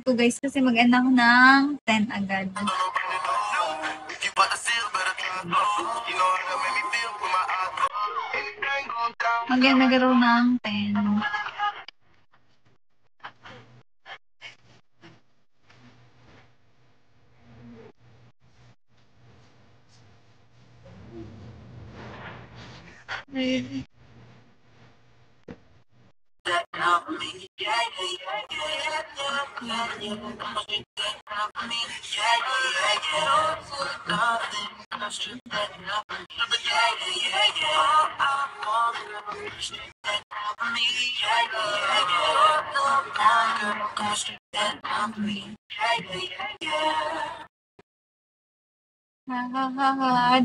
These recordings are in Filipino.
ko guys kasi mag-end ako ng 10 agad. Mag-end agad ako ng 10.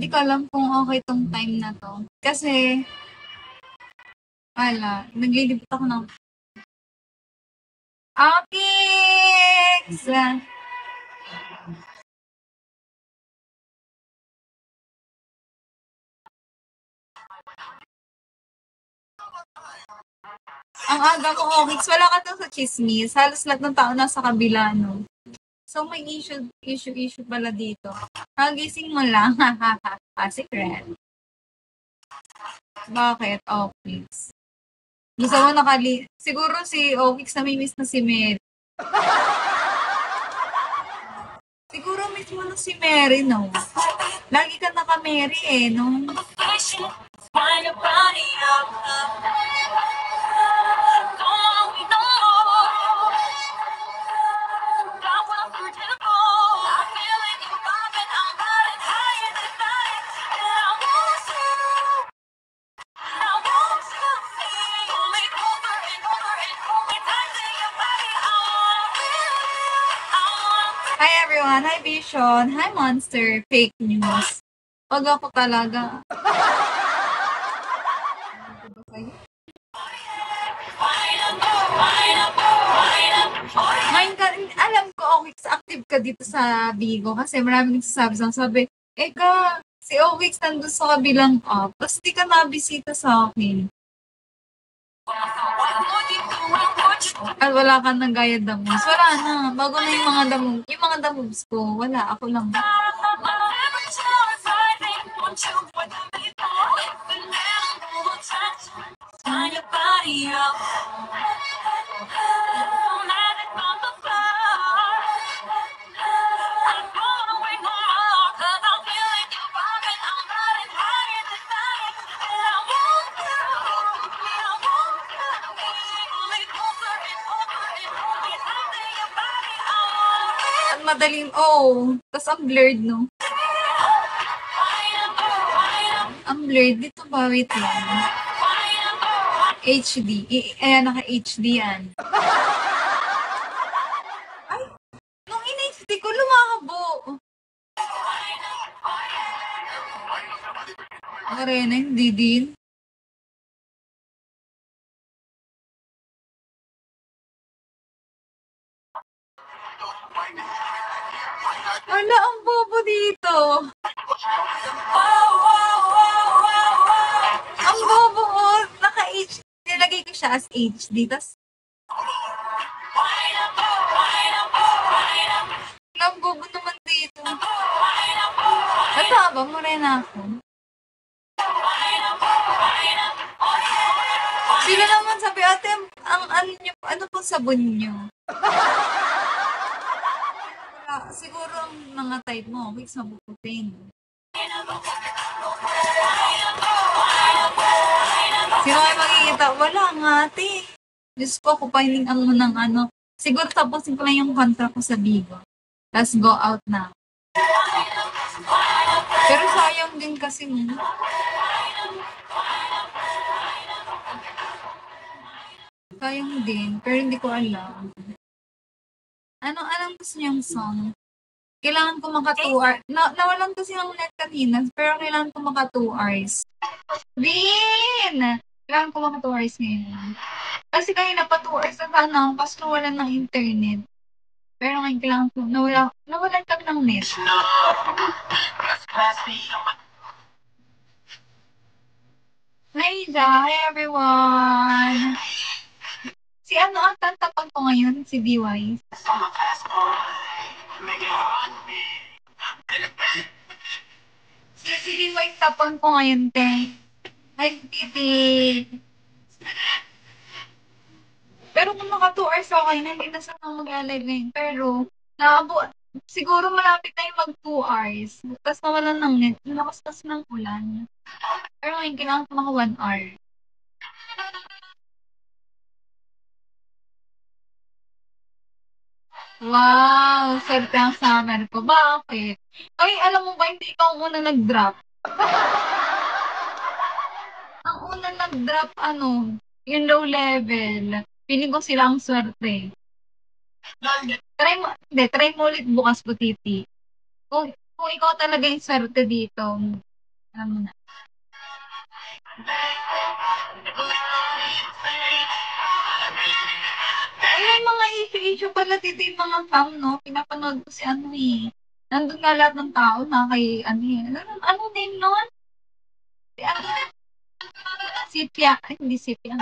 Di ko alam kung okay tong time na to. Kasi, wala, naglilibot ako ng Optics! Ang aga ko, Optics, wala ka to sa chismis. Halos lahat ng tao nasa kabila, no? So, may issue pala dito. Nagising mo lang, secret. Bakit, Optics? Gusto mo siguro si Optics namimiss na si Mary. Siguro miss mo na si Mary, no? Lagi ka naka-Mary no? Hi everyone! Hi Vision! Hi Monster! Fake news. Pag ako talaga. Ngayon ka, alam ko, Owix, active ka dito sa Bigo kasi maraming nagsasabi, si Owix nandun sa kabilang app, tapos di ka nabisita sa akin. At wala ka ng gaya damos. Wala na. Bago na yung mga damos. Yung mga damos ko, wala. Ako lang. Madaling, tapos ang blurred, no? Ang blurred, dito ba? Wait lang. HD. Ayan, naka-HD yan. Ay, nung in-HD ko, lumahabo. Morena, hindi din. Wala, ang bobo dito. Ang bobo, naka-HD. Nilagay ko siya as HD, tas ang bobo naman dito. Mataba mo rin ako. Sila naman sabi, ate, ano pong sabon nyo? Siguro ang mga type mo, wix mabuputin. Sino kayo makikita? Wala nga, ate. Diyos ko, kupainin ang munang ano. Siguro tapusin ko lang yung contract ko sa Bigo. Tapos go out na. Pero sayang din kasi mo. Sayang din, pero hindi ko alam. Anong gusto niyang song? Kailangan ko maka 2 hours. Nawalan kasi ang net kanina, pero kailangan ko maka 2 hours. Vin! Kailangan ko maka 2 hours ngayon. Kasi kanina pa 2 hours na sana, kasi nawalan ng internet. Pero ngayon kailangan ko, nawalan kami ng net. Hi everyone! Si ano ang tantapang ko ngayon? Si D-Wise. Si D-Wise tapang ko ngayon, te. Ay, titi. Pero kung naka 2 hours okay na, hindi na sana ako mag-live ngayon. Pero, siguro malapit na yung mag 2 hours. Tapos nawalan ng net. Lakas tas ng ulan. Pero ngayon, kailangan ko maka 1 hour. Wow! Swerte ang summer ko. Bakit? Ay, alam mo ba, hindi ikaw ang unang nag-drop. Ang unang nag-drop, yung low level. Feeling ko sila ang swerte. Try mo ulit bukas ko, Titi. Kung ikaw talaga yung swerte dito, alam mo na. Ay, may mga issue pala dito yung mga cam, no? Pinapanood ko si ano eh. Nandun nga lahat ng tao na kay ano eh. Ano name nun? Si ano? Si Pia. Ay, hindi si Pia.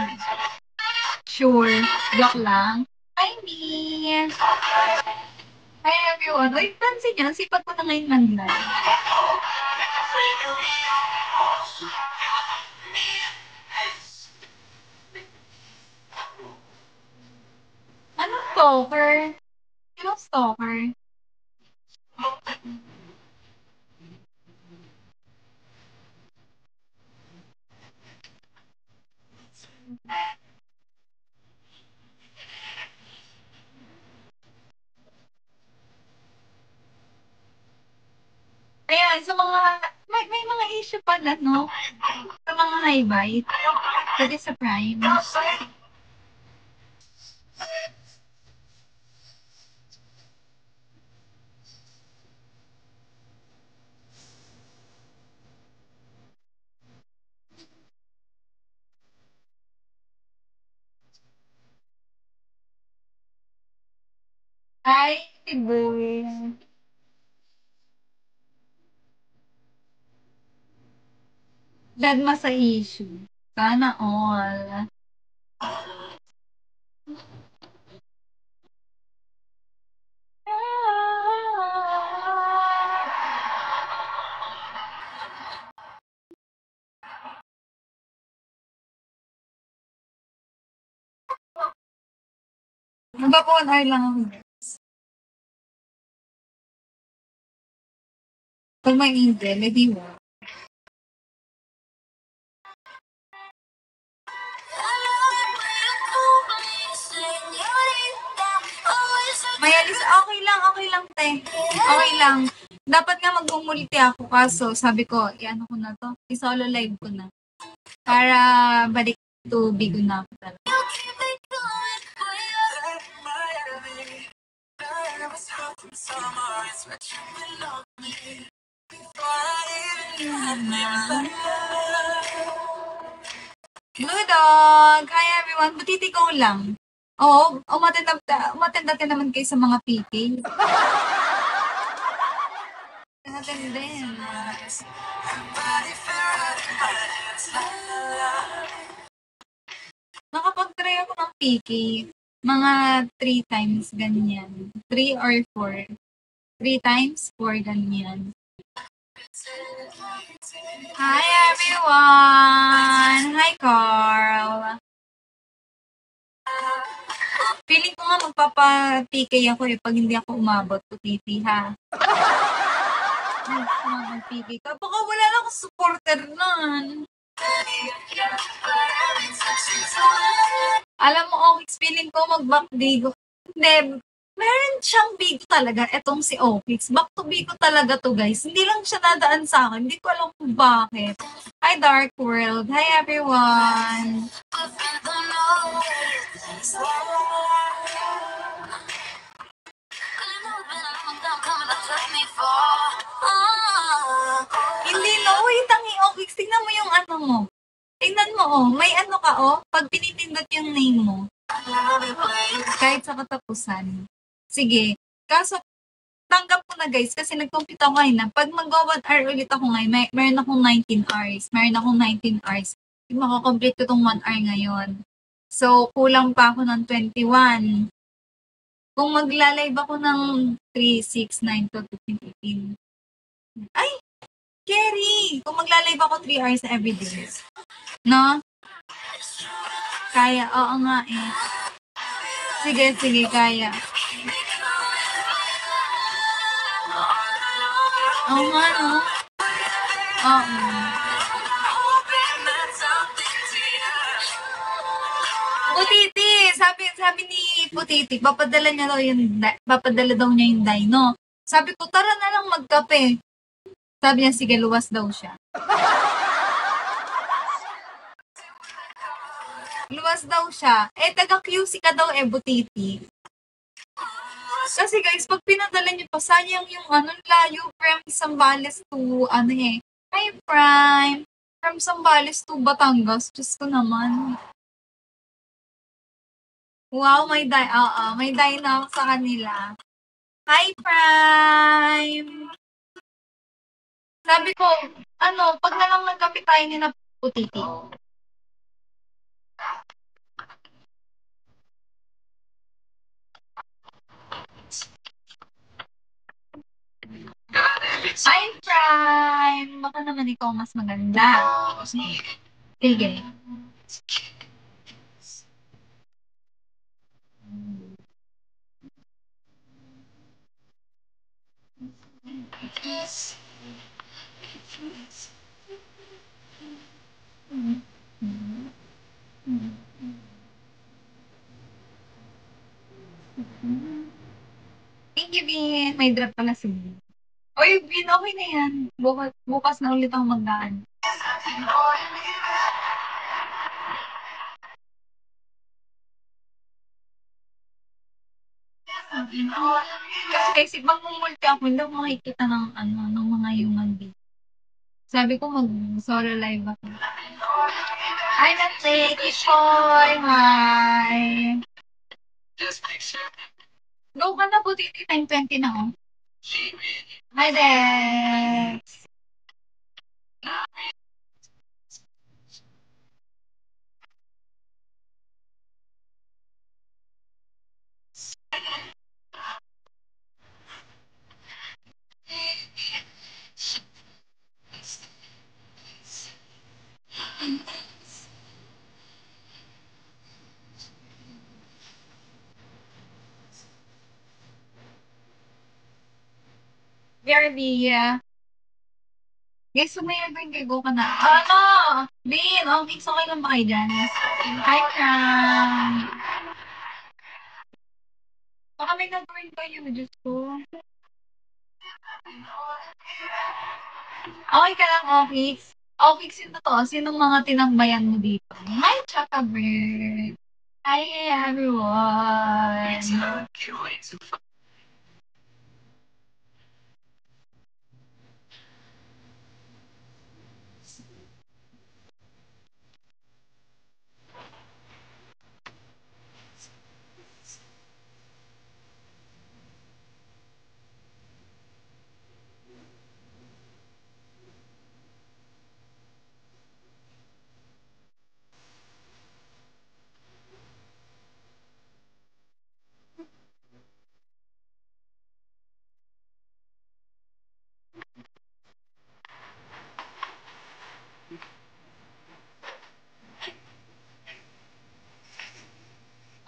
Sure. Joke lang. Hi, Mi. Hi, everyone. Uy, pansin niya, sipat ko na ngayon man-live. Anong stalker? Sinong stalker? Ayan, sa mga, may mga issue pala, no? Sa mga high bite. Pwede sa Prime. Hi, boy. Dadma sa issue. Sana all. Magpa 1 hour lang ako. Pag may angel, edi mo. Mayalis, okay lang, te. Okay lang. Dapat nga mag-umuliti ako, kaso sabi ko, i-ano ko na to, i-solo live ko na. Para balik to bigo na ako talaga. Blue Dog! Hi everyone! Butiti ko lang. Oo, umatenda ka naman kayo sa mga PK. Natin din. Nakapag-try ako ng PK. Mga 3 times ganyan. 3 or 4. 3 times, 4 ganyan. Hi everyone! Hi Carl! Feeling ko nga magpapa-PK ako pag hindi ako umabot ko titi ha. Mag-PK ka. Baka wala lang akong supporter nun. Alam mo, Okix, feeling ko mag-back bigo. Hindi, meron siyang bigo talaga. Etong si Okix. Back to bigo talaga to, guys. Hindi lang siya nadaan sa akin. Hindi ko alam kung bakit. Hi, Dark World. Hi, everyone. Hindi, no. Wait, ang Okix. Tingnan mo yung ano mo. Tingnan mo, oh. May ano ka, oh. Pag pinipindot yung name mo. Kahit sa katapusan. Sige. Kaso, tanggap ko na guys, kasi nag-compute ako ngayon. Pag mag-1 hour ulit ako ngayon, meron akong 19 hours. Meron akong 19 hours. Makakomplete ko tong 1 hour ngayon. So, kulang pa ako ng 21. Kung magla-live ako ng 3, 6, 9, 12, 15, 18. Ay! Kerry! Kung magla-live ako 3 hours everyday. No? Kaya, oo nga eh. Sige, kaya. Oo nga, no? Oo. Putiti! Sabi ni Putiti, papadala daw niya yung dino. Sabi ko, tara na lang magkape. Sabi niya, sige, luwas daw siya. Luwas daw siya. Taga QC ka daw Butiti. Kasi guys, pag pinadala niyo pa, sayang yung layo from Zambales to, Hi, Prime. From Zambales to Batangas. Diyos ko naman. Wow, may dino sa kanila. Hi, Prime. Sabi ko, pag na lang nagkape tayo ni na Putiti. Hi, Prime! Baka naman ikaw mas maganda. Sige. Thank you, Bin. May drop pala si Bin. Oy, Bin, okay na yan. Bukas na ulit ang magdaan. Kasi pag mumulti ako, hindi ako makikita ng mga human being. Sabi ko, mag-solo live ako. Hi, Natsiki Choi! Hi! Go ka na, Butiti. Time 20 na, oh. Hi, Dex! BRB, guys, sumayon ko yung kay Go ka na. Bin, okay lang ba kayo dyan? Hi, Cam! Baka may nag-burn kayo, Diyos ko. Okay ka lang, Ofix? Ofix yung totoo. Sinong mga tinambayan mo dito? Hi, Chaka Bird! Hi, everyone!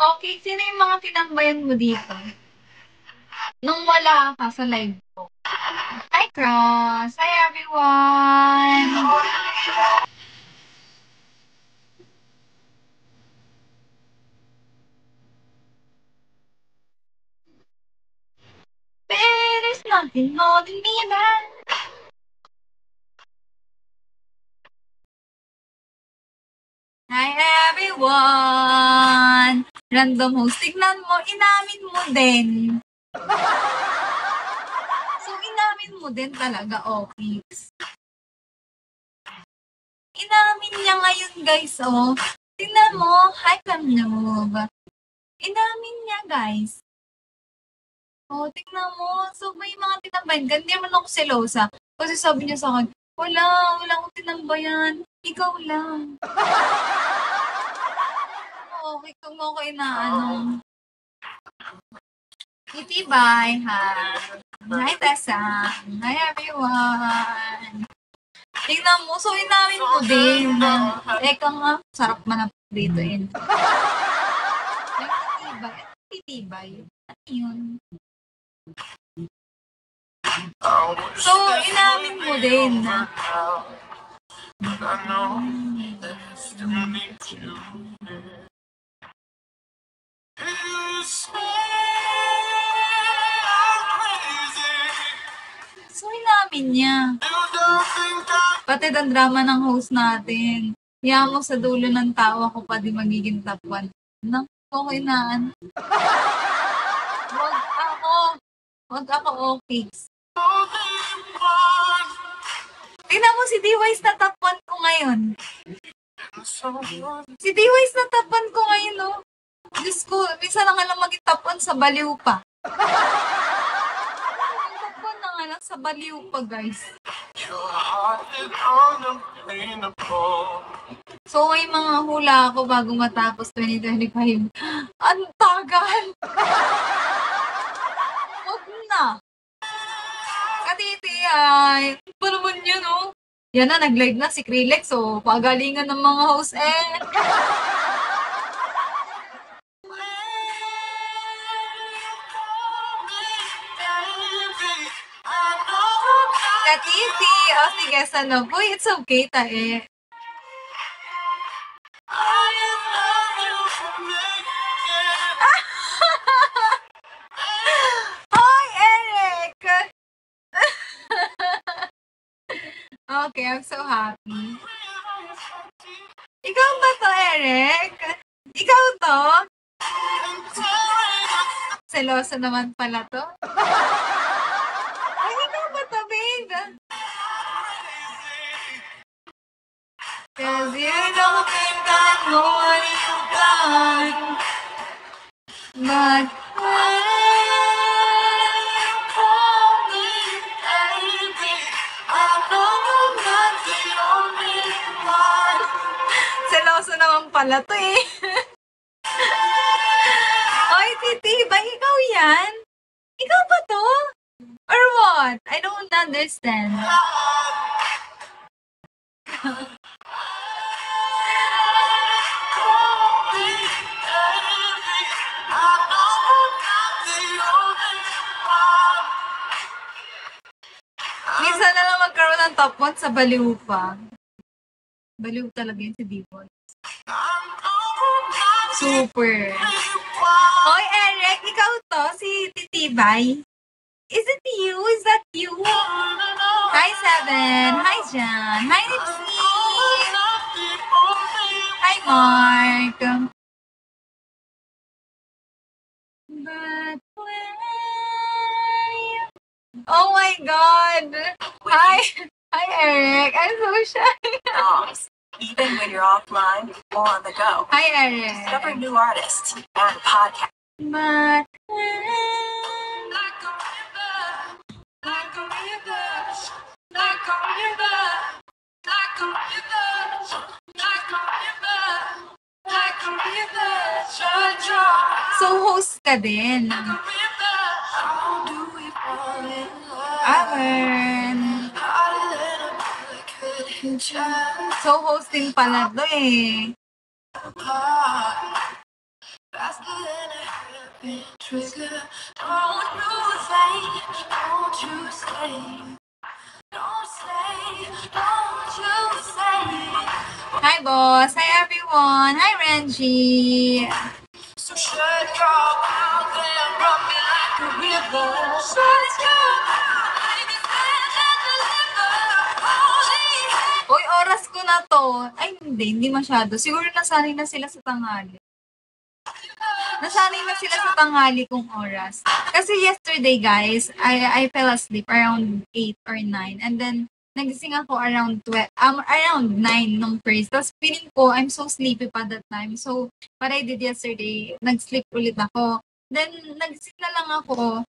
Okay, sino yung mga tinambayan mo dito? Nung wala ka sa live ko. Hi, Cross! Hi, everyone! There's nothing holding me back. Hi, everyone! Random host, tignan mo, inamin mo din. So, inamin mo din talaga, Ofix. Inamin niya ngayon, guys, oh. Tingnan mo, hi, Kamnoob. Inamin niya, guys. Oh, tingnan mo. So, may mga tinambayan. Hindi naman ako selosa. Kasi sabi niya sa akin, wala akong tinambayan. Ikaw lang. okay kung okay na Itibay, hi. Hi, Tessa. Hi, everyone. Tingnan mo, so inamin mo din. Teka nga, sarap manap dito yun. Titibay. Titibay. Ano yun? So, inamin mo din. So, inamin niya. Pati ang drama ng host natin. Hiya mo sa dulo ng tawa ko pa di magiging top 1. Okay na. Wag ako okay. Tingnan mo si D-Wise na top 1 ko ngayon. Si D-Wise na top 1 ko ngayon, no? Diyos ko, minsan lang alam maging top 1 sa baliw pa. Top 1 na nga lang sa baliw pa, guys. So, may mga hula ako bago matapos 2025. Ang tagal! Huwag na! Katiti ay, pa naman yun, oh. Yan na, nag-live na si Krillex, so pagalingan ng mga host, Katiti, sige, sana. Boy, it's okay, tae. Hi, Eric! Okay, I'm so happy. Ikaw ba to, Eric? Ikaw to? Seloso naman pala to. Ay, ikaw ba to, babe? Cause you don't think I know what you've done. But seloso naman pala to eh. Oy, Titi, ba ikaw yan? Ikaw ba to? Or what? I don't understand. Minsan na lang magkaroon ng top 1 sa baliw pa. Baliw talaga yun si D-Boy. Super. Hoy, Eric, ikaw to, si Titibay. Is it you? Is that you? Hi, Seven. Hi, Jan. Hi, Nipsey. Hi, Mark. But oh my God. Hi. Hi, Eric. I'm so shy. Even when you're offline or on the go. Hi, Eric. Discover new artists and podcasts. But so, host ka din. Amen. So, hosting pala to eh. Hi, boss. Hi, everyone. Hi, Renji. So shut your mouth and rub me like a river. Shut your Uy, oras ko na to. Ay, hindi masyado. Siguro nasanay na sila sa tanghali. Nasanay na sila sa tanghali kong oras. Kasi yesterday, guys, I fell asleep around 8 or 9. And then, nagising ako around 9 nung first. Tapos, feeling ko, I'm so sleepy pa that time. So, what I did yesterday, nag-sleep ulit ako. Then, nagising na lang ako,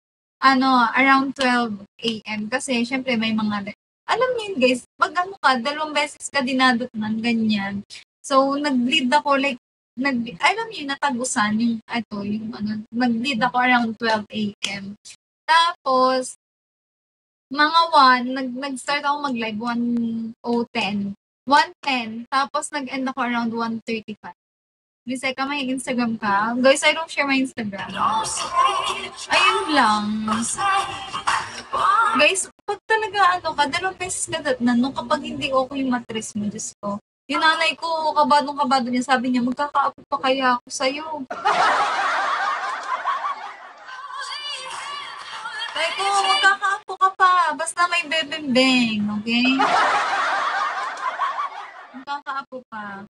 around 12 a.m. Kasi, syempre, may mga alam niyo yun, guys, 2 beses ka dinadotnan, ganyan. So, nag-bleed ako like alam niyo yun, natagusan yung nag-lead ako around 12 AM. Tapos, mga 1, nag-start ako mag-live 1:10. 1:10, tapos nag-end ako around 1:35. Miss Eka, may Instagram ka? Guys, I don't share my Instagram. Ayun lang. Guys, pag talaga dalawang beses ka datnan, nung kapag hindi okay yung mattress mo, Diyos ko. Yung nanay ko, kabadong-kabado niya, sabi niya, magkakaapo pa kaya ako sa'yo. Sabi ko, magkakaapo ka pa, basta may bebembeng, okay? Magkakaapo pa.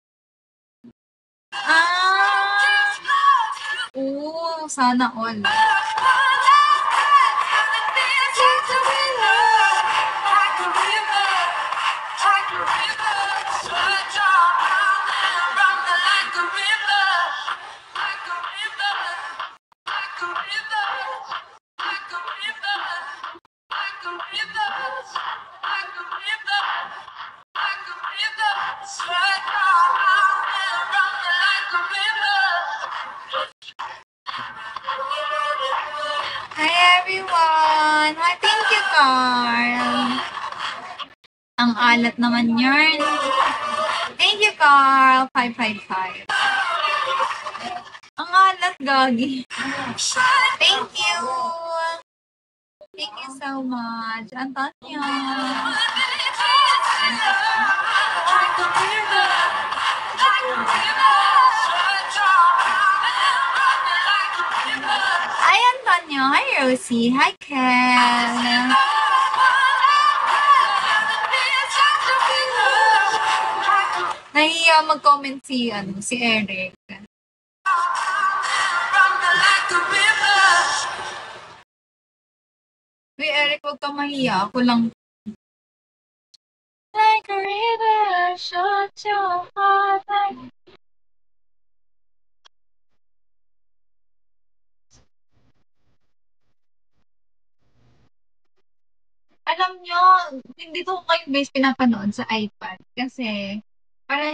Oo, sana all. Hi everyone! Hi, thank you, Carl! Ang alat naman yarn. Thank you, Carl! 555. Ang alat, gagi. Thank you! Thank you so much, Antonio. Hi, Antonio. Hi, Rosie. Hi, Ken. Nahiya mag-comment si Eric. Uy, Eric, huwag kang mahiya. Ako lang. Like a river, shut your heart like... Alam nyo, hindi ko kayo guys pinapanood sa iPad. Kasi, para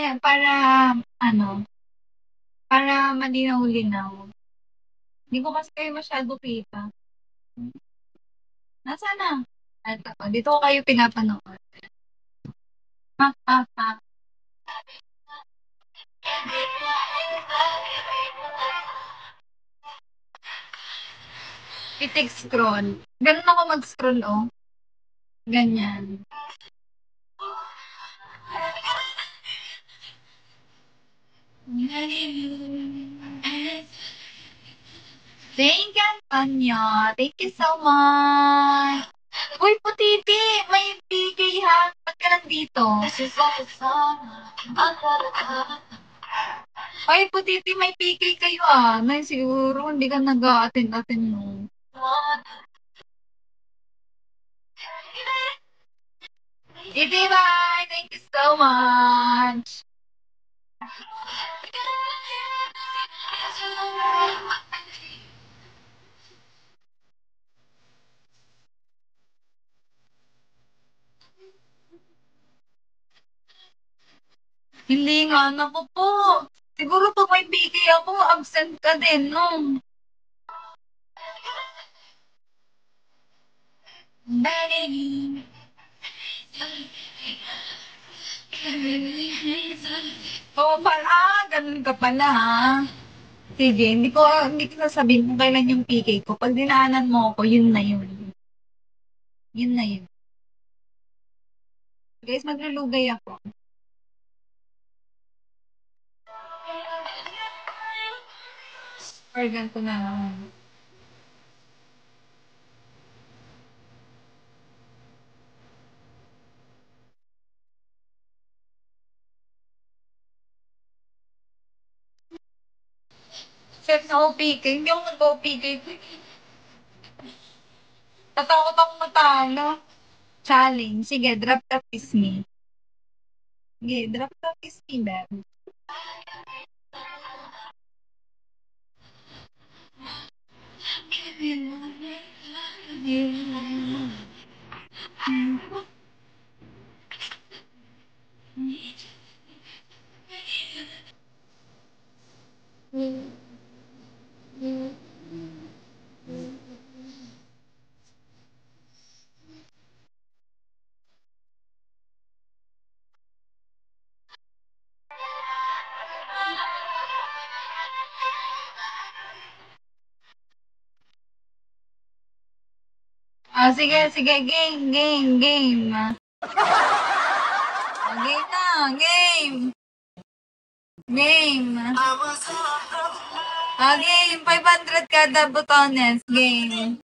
malinaw-linaw. Hindi ko kasi kayo masyado kita. Nasaan na? Ito, dito ko kayo pinapanood. Mak. Itik scroll. Ganun ako mag-scroll, oh. Ganyan. Thank you, Antonio. Thank you so much. Uy, Putiti, may PK ha. Ba't ka nandito? Uy, Putiti, may PK kayo ah. Na siguro hindi ka nag-a-attend no. Titi, bye! Thank you so much. Hindi nga, naku po. Siguro pag may PK ako, absent ka din, no? Oo, ganun ka pala, ha? Sige, hindi ko sasabihin kung kailan yung PK ko. Pag dinaanan mo ako, yun na yun. Yun na yun. Guys, maglulugay ako. Organ ko na lang. Set na OPK. Hindi ako nag-OPK. Tatakot ako matalo. Challenge. Sige, drop the kiss me. Sige, drop the kiss me, Beb. Sige, game. Game na, game. Game. Game, 500 kada botones. Game.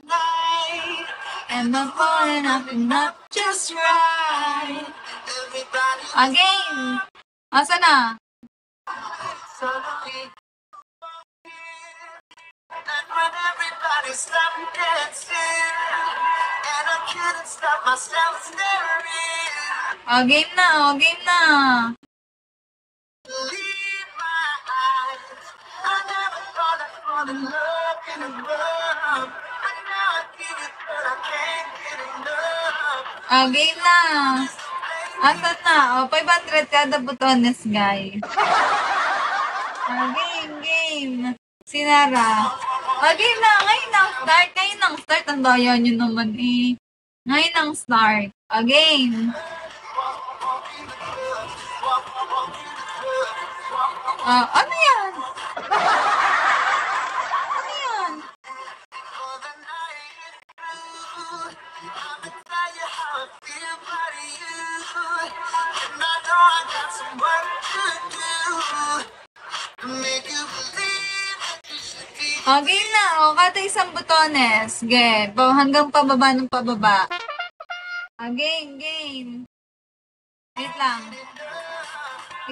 And my phone up and not just right. Game. Asa na? Game na. Game na. Asan na? 500 kada botones, guys. Game. Sinara. Game na. Ngayon ang start. Ang daya nyo naman eh. Ngayon ang start. Game. Ano yan? Game na. Kada isang botones. Game. Hanggang pababa ng pababa. Game. Wait lang.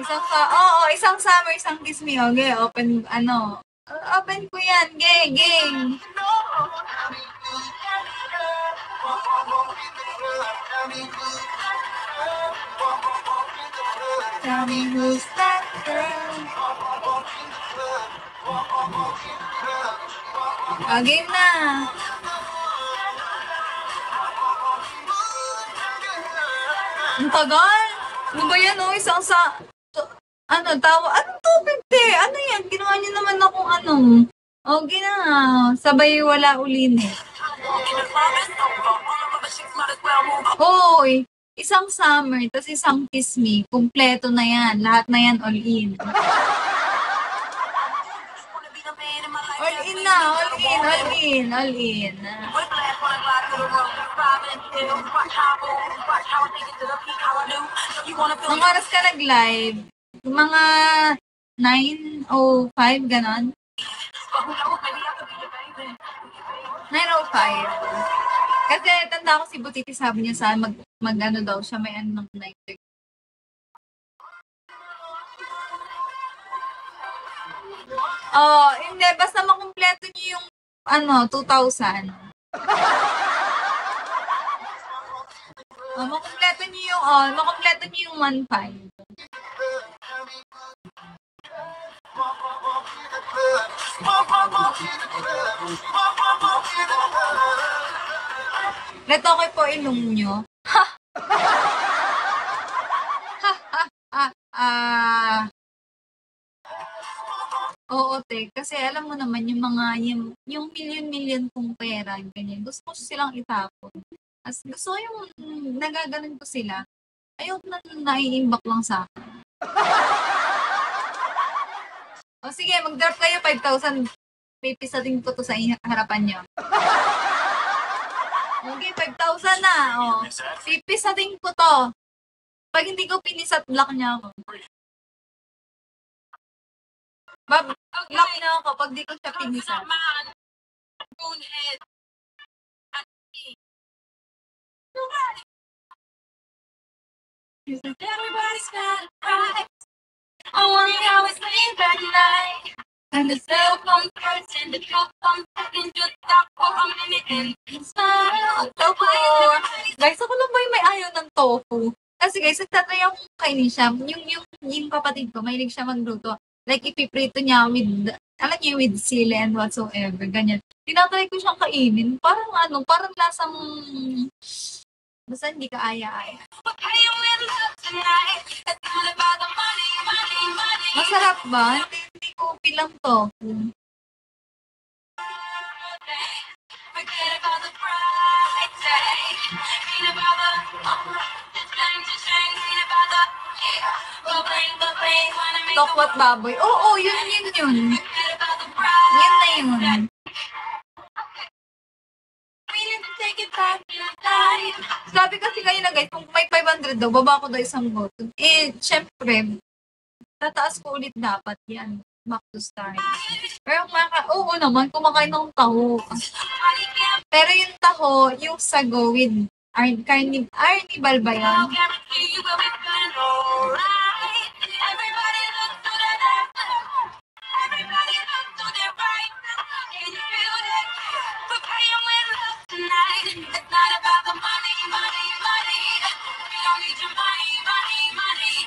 Isang summer, isang kiss me. Okay, open ko yan. Game. Tell me who's that girl? Game na. Ang tagal. Ano ba yan, isang tawa. Anong tubig, te? Ano yan? Ginawa niyo naman akong Okay na. Sabay wala ulinit. Hoy, isang summer, tas isang kiss me. Kumpleto na yan. Lahat na yan all in. All in. Ang oras ka nag-live? Mga 9:05, ganon? 9:05. Kasi tanda ko si Butiti, sabi niya sa mag-ano daw siya, may ng 9:30. Hindi. Basta makumpleto niyo yung 2,000. Makumpleto niyo yung 1,500. Leto ko po ilong nyo. Oo, te. Kasi alam mo naman, yung million kong pera, ganyan. Gusto ko silang itapon. Gusto ko yung nagaganon ko sila. Ayoko na naiimbak lang sa akin. Sige, mag-drop kayo 5,000. Pipisatin ko to sa harapan nyo. Okay, 5,000 na. Pipisatin ko to. Pag hindi ko pinisat, block niya ako. Block niya ako pag di ko siya pinisat. Everybody's got a price. I wonder how it's late at night. And the cell phone first and the truck comes second. Just stop for a minute and smile. Tofu. Guys, ako lang ba yung may ayaw ng tofu? Kasi guys, nagtatry akong kainin siya. Yung kapatid ko, mahilig siya magluto. Like, ipiprito niya with sili and whatsoever. Ganyan. Tinatry ko siyang kainin. Parang lasang... Basta hindi ka aya-aya. Masarap ba? Hindi ko pilang tofu. Tokwat baboy. Oo, yun. Yun na yun. Sabi kasi kayo na guys, kung may 500 daw, baba ko daw isang goto. Eh, syempre, tataas ko ulit dapat yan. Back to start. Pero oo naman, kumakain ng taho. Pero yung taho, yung sago with carnival ba yan?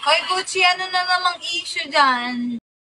Oy, Gucci, ano na namang issue dyan?